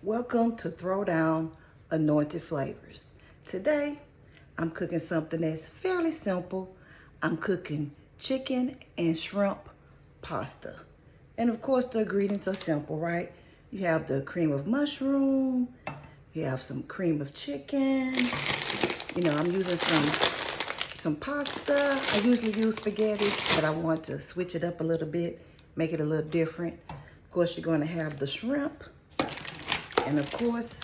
Welcome to ThrowDown Anointed Flavors. Today, I'm cooking something that's fairly simple. I'm cooking chicken and shrimp pasta. And of course, the ingredients are simple, right? You have the cream of mushroom, you have some cream of chicken. I'm using some pasta. I usually use spaghetti, but I want to switch it up a little bit, make it a little different. Of course, you're going to have the shrimp. And of course,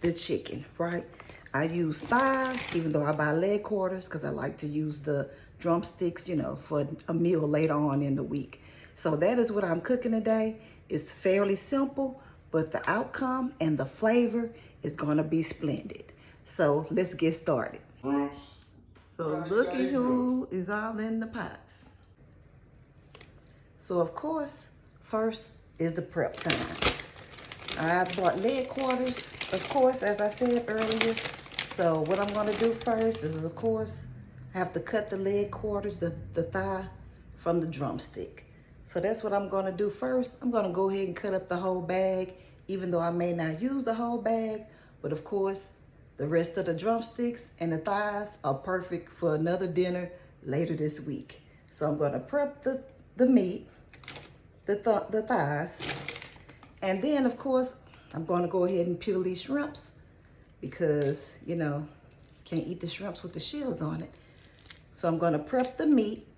the chicken, right? I use thighs, even though I buy leg quarters, because I like to use the drumsticks, for a meal later on in the week. So that is what I'm cooking today. It's fairly simple, but the outcome and the flavor is gonna be splendid. So let's get started. So looky who is all in the pots. So of course, first is the prep time. I bought leg quarters, of course, as I said earlier. So what I'm gonna do first is, of course, I have to cut the leg quarters, the thigh, from the drumstick. So that's what I'm gonna do first. I'm gonna go ahead and cut up the whole bag, even though I may not use the whole bag. But of course, the rest of the drumsticks and the thighs are perfect for another dinner later this week. So I'm gonna prep the meat, the thighs. And then, of course, I'm going to go ahead and peel these shrimps because, can't eat the shrimps with the shells on it. So I'm going to prep the meat,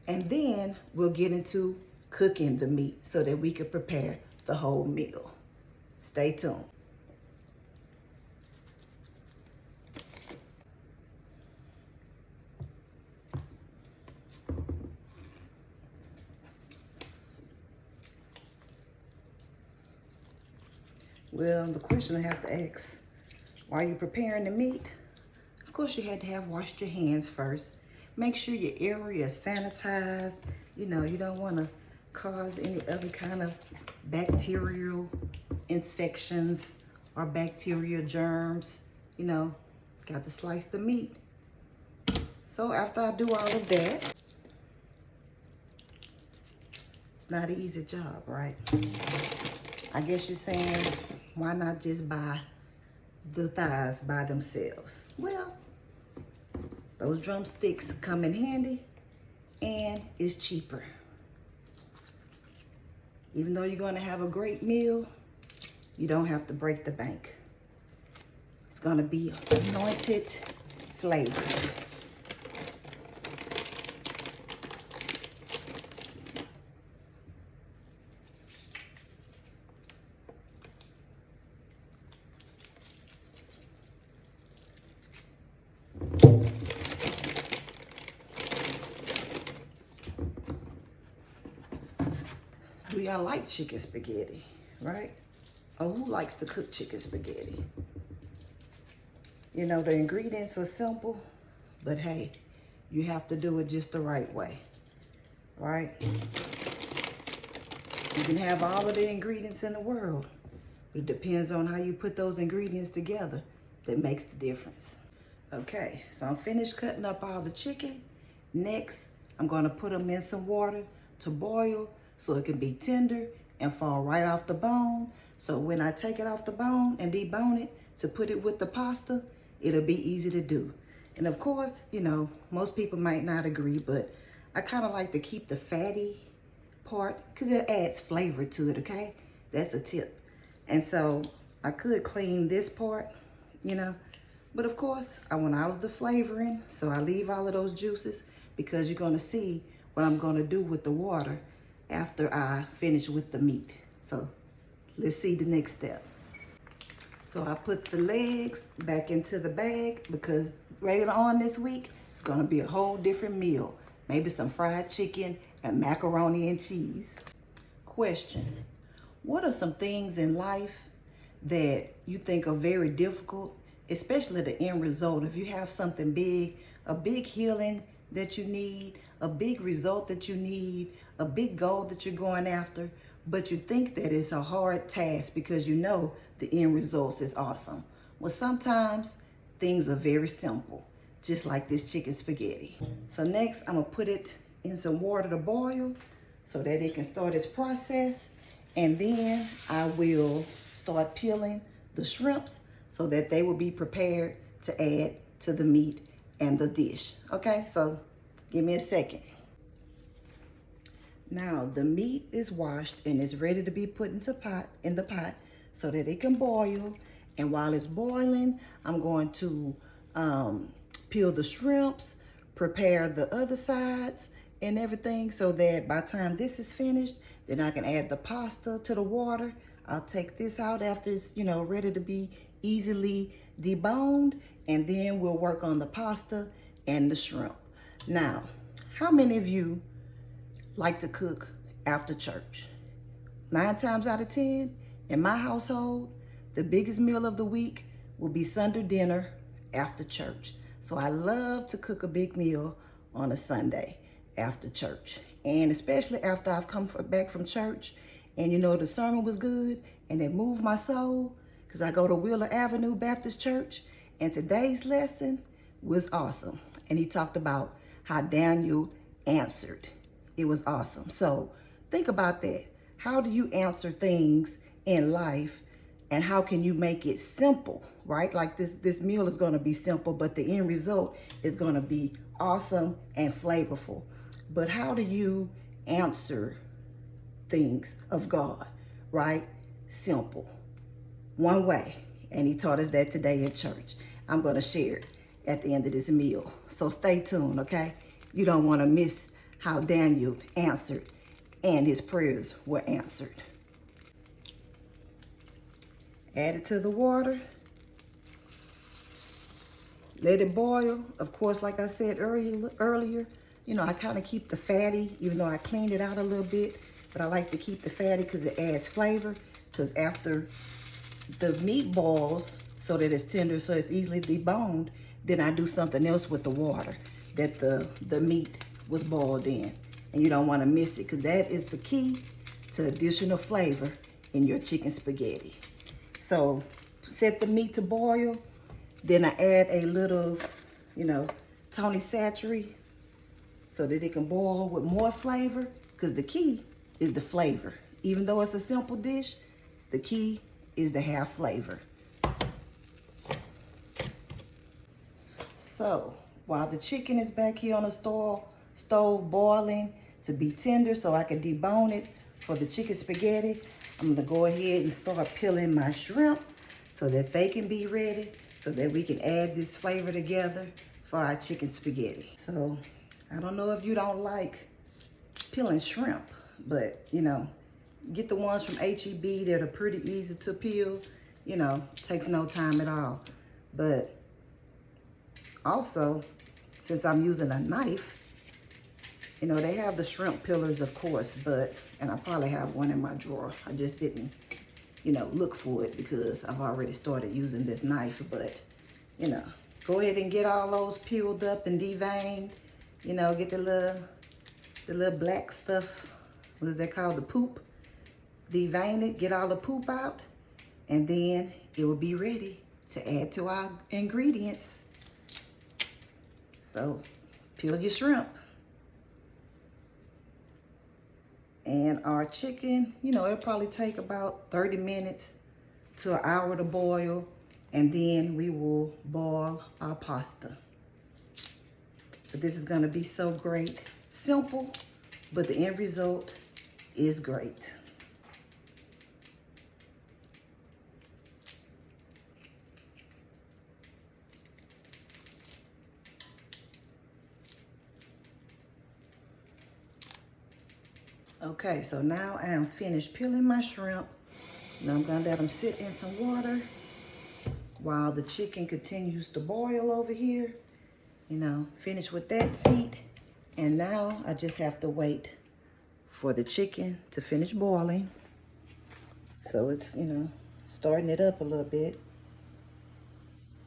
and then we'll get into cooking the meat so that we can prepare the whole meal. Stay tuned. Well, the question I have to ask, while you're preparing the meat, of course you had to have washed your hands first. Make sure your area is sanitized. You don't want to cause any other kind of bacterial infections or bacterial germs. Got to slice the meat. So after I do all of that, it's not an easy job, right? I guess you're saying, why not just buy the thighs by themselves? Well, those drumsticks come in handy and it's cheaper. Even though you're gonna have a great meal, you don't have to break the bank. It's gonna be anointed flavor. Do y'all like chicken spaghetti, right? Or who likes to cook chicken spaghetti? The ingredients are simple, but hey, you have to do it just the right way, right? You can have all of the ingredients in the world, but it depends on how you put those ingredients together that makes the difference. Okay, so I'm finished cutting up all the chicken. Next, I'm gonna put them in some water to boil so it can be tender and fall right off the bone. So when I take it off the bone and debone it to put it with the pasta, it'll be easy to do. And of course, most people might not agree, but I kind of like to keep the fatty part because it adds flavor to it, okay? That's a tip. And so I could clean this part, but of course I want all of the flavoring, so I leave all of those juices because you're gonna see what I'm gonna do with the water after I finish with the meat. So let's see the next step. So I put the legs back into the bag because later on this week, it's gonna be a whole different meal. Maybe some fried chicken and macaroni and cheese. Question, what are some things in life that you think are very difficult, especially the end result? If you have something big, a big healing that you need, a big result that you need, a big goal that you're going after, but you think that it's a hard task because the end results is awesome. Well, sometimes things are very simple, just like this chicken spaghetti. So next, I'm gonna put it in some water to boil so that it can start its process. And then I will start peeling the shrimps so that they will be prepared to add to the meat and the dish. Okay, so give me a second. Now the meat is washed and is ready to be put in the pot so that it can boil. And while it's boiling, I'm going to peel the shrimps, prepare the other sides and everything so that by the time this is finished, then I can add the pasta to the water. I'll take this out after it's, ready to be easily deboned, and then we'll work on the pasta and the shrimp. Now, how many of you like to cook after church? 9 times out of 10, in my household, the biggest meal of the week will be Sunday dinner after church. So I love to cook a big meal on a Sunday after church. And especially after I've come back from church and the sermon was good and it moved my soul, because I go to Wheeler Avenue Baptist Church, and today's lesson was awesome. And he talked about how Daniel answered. It was awesome. So think about that. How do you answer things in life, and how can you make it simple, right? Like this meal is going to be simple, but the end result is going to be awesome and flavorful. But how do you answer things of God, right? Simple. One way. And he taught us that today in church. I'm going to share it at the end of this meal. So stay tuned, okay? You don't want to miss how Daniel answered and his prayers were answered. Add it to the water. Let it boil. Of course, like I said earlier, I kind of keep the fatty, even though I cleaned it out a little bit, but I like to keep the fatty because it adds flavor. Because after the meat boils so that it's tender, so it's easily deboned, then I do something else with the water that the meat was boiled in. And you don't want to miss it, because that is the key to additional flavor in your chicken spaghetti. So set the meat to boil. Then I add a little, Tony Satchery so that it can boil with more flavor, because the key is the flavor. Even though it's a simple dish, the key is to have flavor. So while the chicken is back here on the stove boiling to be tender so I can debone it for the chicken spaghetti, I'm gonna go ahead and start peeling my shrimp so that they can be ready, so that we can add this flavor together for our chicken spaghetti. So I don't know if you don't like peeling shrimp, but get the ones from H-E-B that are pretty easy to peel. Takes no time at all. But also, since I'm using a knife, they have the shrimp peelers, of course, and I probably have one in my drawer. I just didn't, look for it because I've already started using this knife. But, go ahead and get all those peeled up and deveined. Get the little black stuff. What is that called? The poop. Devein it, get all the poop out, and then it will be ready to add to our ingredients. So peel your shrimp. And our chicken, it'll probably take about 30 minutes to an hour to boil, and then we will boil our pasta. But this is gonna be so great. Simple, but the end result is great. Okay, so now I am finished peeling my shrimp. Now I'm gonna let them sit in some water while the chicken continues to boil over here. Finish with that feet. And now I just have to wait for the chicken to finish boiling. So it's, starting it up a little bit.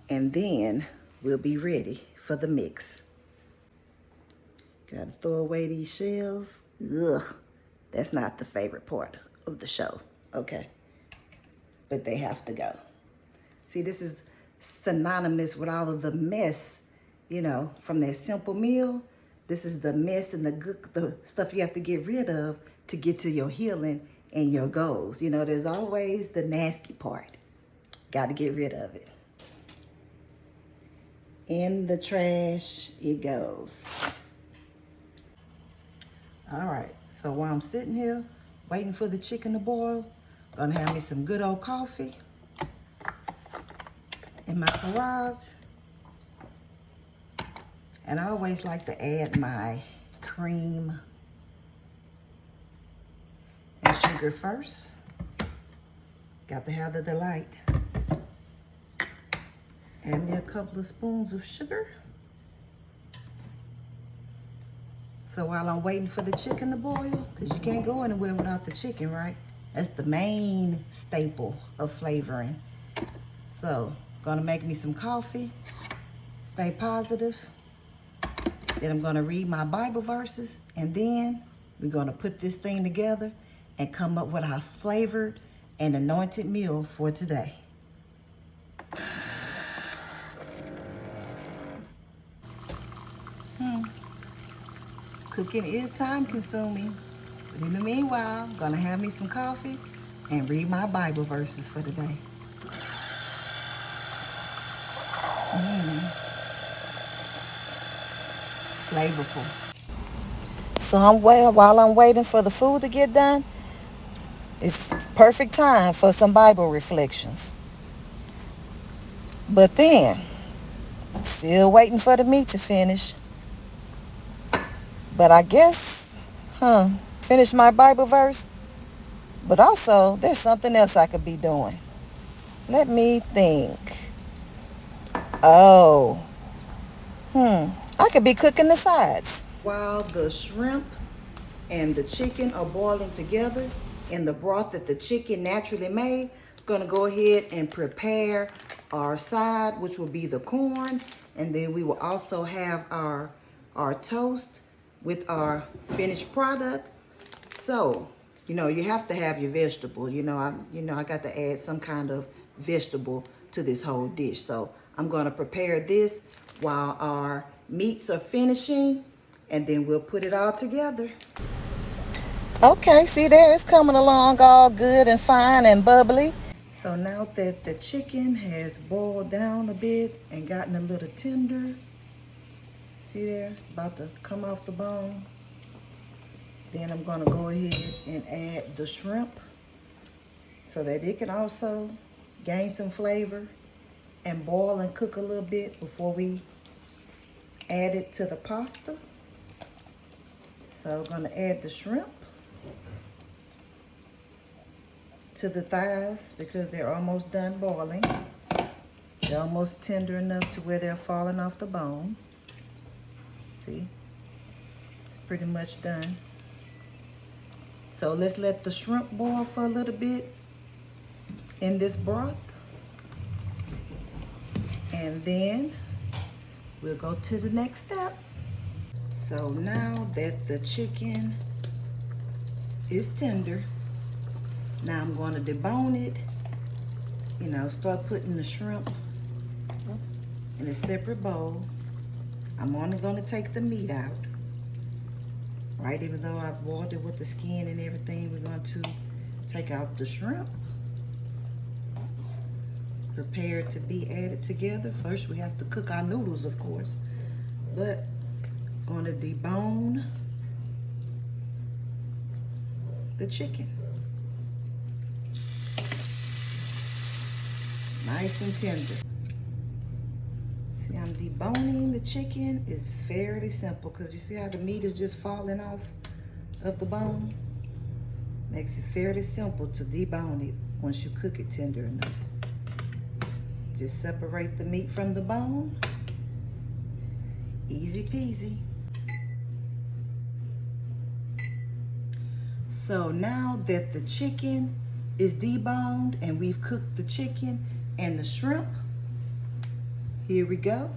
And then we'll be ready for the mix. Gotta throw away these shells. Ugh. That's not the favorite part of the show, okay? But they have to go. See, this is synonymous with all of the mess, from that simple meal. This is the mess and the stuff you have to get rid of to get to your healing and your goals. There's always the nasty part. Got to get rid of it. In the trash it goes. All right, so while I'm sitting here waiting for the chicken to boil, gonna have me some good old coffee in my garage. And I always like to add my cream and sugar first. Got to have the delight. Add me a couple of spoons of sugar. So while I'm waiting for the chicken to boil, because you can't go anywhere without the chicken, right? That's the main staple of flavoring. So, gonna make me some coffee, stay positive. Then I'm gonna read my Bible verses, and then we're gonna put this thing together and come up with our flavored and anointed meal for today. Cooking is time consuming, but in the meanwhile, I'm gonna have me some coffee and read my Bible verses for today. Flavorful. So while I'm waiting for the food to get done, it's perfect time for some Bible reflections. But then, still waiting for the meat to finish. But I guess, finish my Bible verse. But also, there's something else I could be doing. Let me think. Oh, I could be cooking the sides. While the shrimp and the chicken are boiling together in the broth that the chicken naturally made, gonna go ahead and prepare our side, which will be the corn. And then we will also have our toast with our finished product. So, you have to have your vegetable. I got to add some kind of vegetable to this whole dish. So I'm gonna prepare this while our meats are finishing, and then we'll put it all together. Okay, see there, it's coming along all good and fine and bubbly. So now that the chicken has boiled down a bit and gotten a little tender, see there, it's about to come off the bone. Then I'm gonna go ahead and add the shrimp so that it can also gain some flavor and boil and cook a little bit before we add it to the pasta. So I'm gonna add the shrimp to the thighs because they're almost done boiling. They're almost tender enough to where they're falling off the bone. See, it's pretty much done. So let's let the shrimp boil for a little bit in this broth. And then we'll go to the next step. So now that the chicken is tender, now I'm going to debone it. Start putting the shrimp in a separate bowl. I'm only going to take the meat out. Right, even though I've boiled it with the skin and everything, we're going to take out the shrimp. Prepare to be added together. First, we have to cook our noodles, of course. But going to debone the chicken. Nice and tender. See, I'm deboning the chicken. It's fairly simple because you see how the meat is just falling off of the bone? Makes it fairly simple to debone it once you cook it tender enough. Just separate the meat from the bone. Easy peasy. So now that the chicken is deboned and we've cooked the chicken and the shrimp, here we go,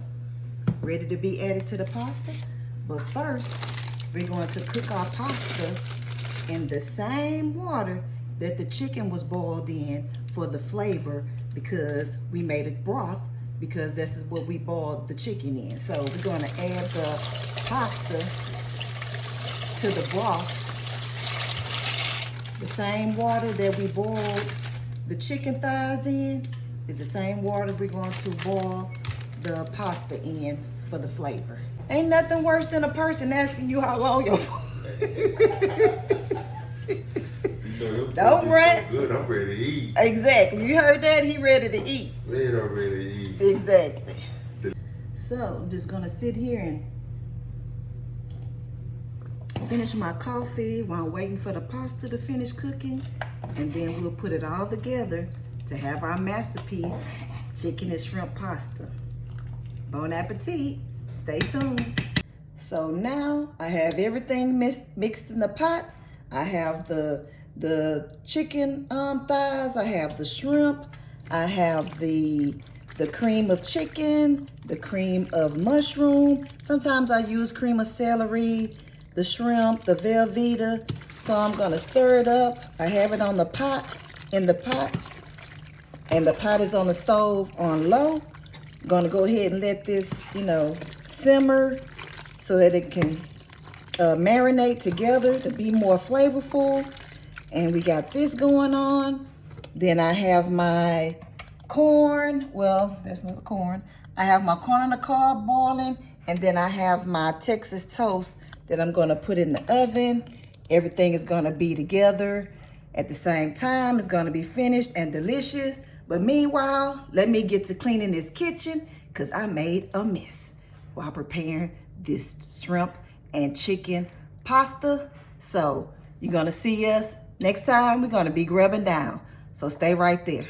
ready to be added to the pasta. But first, we're going to cook our pasta in the same water that the chicken was boiled in for the flavor, because we made it broth, because this is what we boiled the chicken in. So we're going to add the pasta to the broth, the same water that we boiled the chicken thighs in. is the same water we're going to boil the pasta in for the flavor. Ain't nothing worse than a person asking you how long your Don't run. Good, I'm ready to eat. Exactly. You heard that? He ready to eat. Man, I'm ready to eat. Exactly. So I'm just gonna sit here and finish my coffee while I'm waiting for the pasta to finish cooking, and then we'll put it all together to have our masterpiece, chicken and shrimp pasta. Bon appetit. Stay tuned. So now I have everything mixed in the pot. I have the chicken thighs. I have the shrimp. I have the cream of chicken, the cream of mushroom. Sometimes I use cream of celery, the shrimp, the Velveeta. So I'm gonna stir it up. I have it on the pot, in the pot, and the pot is on the stove on low. Gonna go ahead and let this, simmer so that it can marinate together to be more flavorful. And we got this going on. Then I have my corn. Well, that's not corn. I have my corn on the cob boiling, and then I have my Texas toast that I'm gonna put in the oven. Everything is gonna be together at the same time. It's gonna be finished and delicious. But meanwhile, let me get to cleaning this kitchen because I made a mess while preparing this shrimp and chicken pasta. So you're gonna see us next time. We're gonna be grubbing down. So stay right there.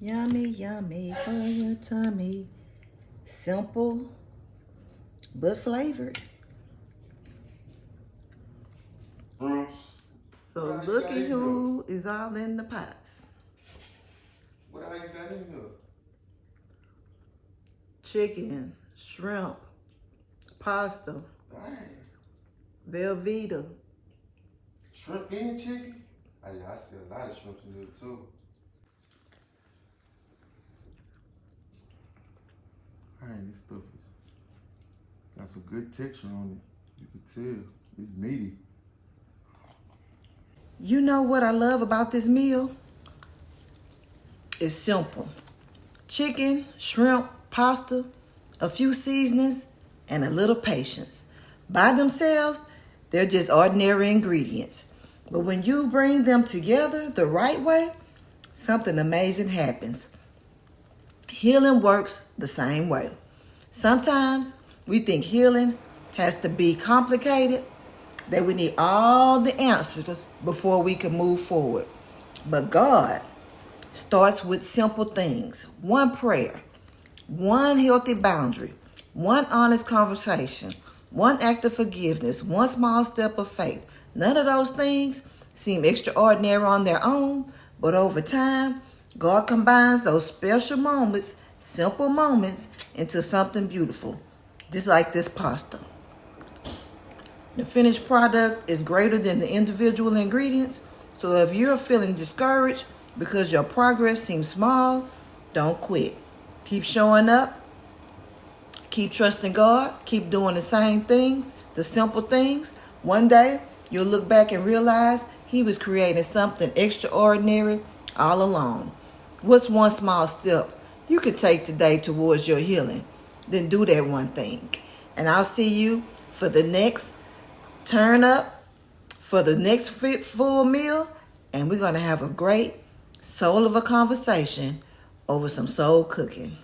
Yummy, yummy for your tummy. Simple, but flavored. Bruce. So looky who is all in the pots. What all you got in here? Chicken, shrimp, pasta, Dang. Velveeta. Shrimp and chicken? Oh, yeah, I see a lot of shrimp in there too. Dang, this stuff got some good texture on it. You can tell. It's meaty. You know what I love about this meal? It's simple. Chicken, shrimp, pasta, a few seasonings, and a little patience. By themselves, they're just ordinary ingredients. But when you bring them together the right way, something amazing happens. Healing works the same way. Sometimes we think healing has to be complicated, that we need all the answers before we can move forward. But God starts with simple things. One prayer, one healthy boundary, one honest conversation, one act of forgiveness, one small step of faith. None of those things seem extraordinary on their own, but over time, God combines those special moments, simple moments, into something beautiful, just like this pasta. The finished product is greater than the individual ingredients, so if you're feeling discouraged because your progress seems small, don't quit. Keep showing up, keep trusting God, keep doing the same things, the simple things. One day, you'll look back and realize He was creating something extraordinary all along. What's one small step you could take today towards your healing? Then do that one thing. And I'll see you for the next turn up, for the next full meal, and we're going to have a great soul of a conversation over some soul cooking.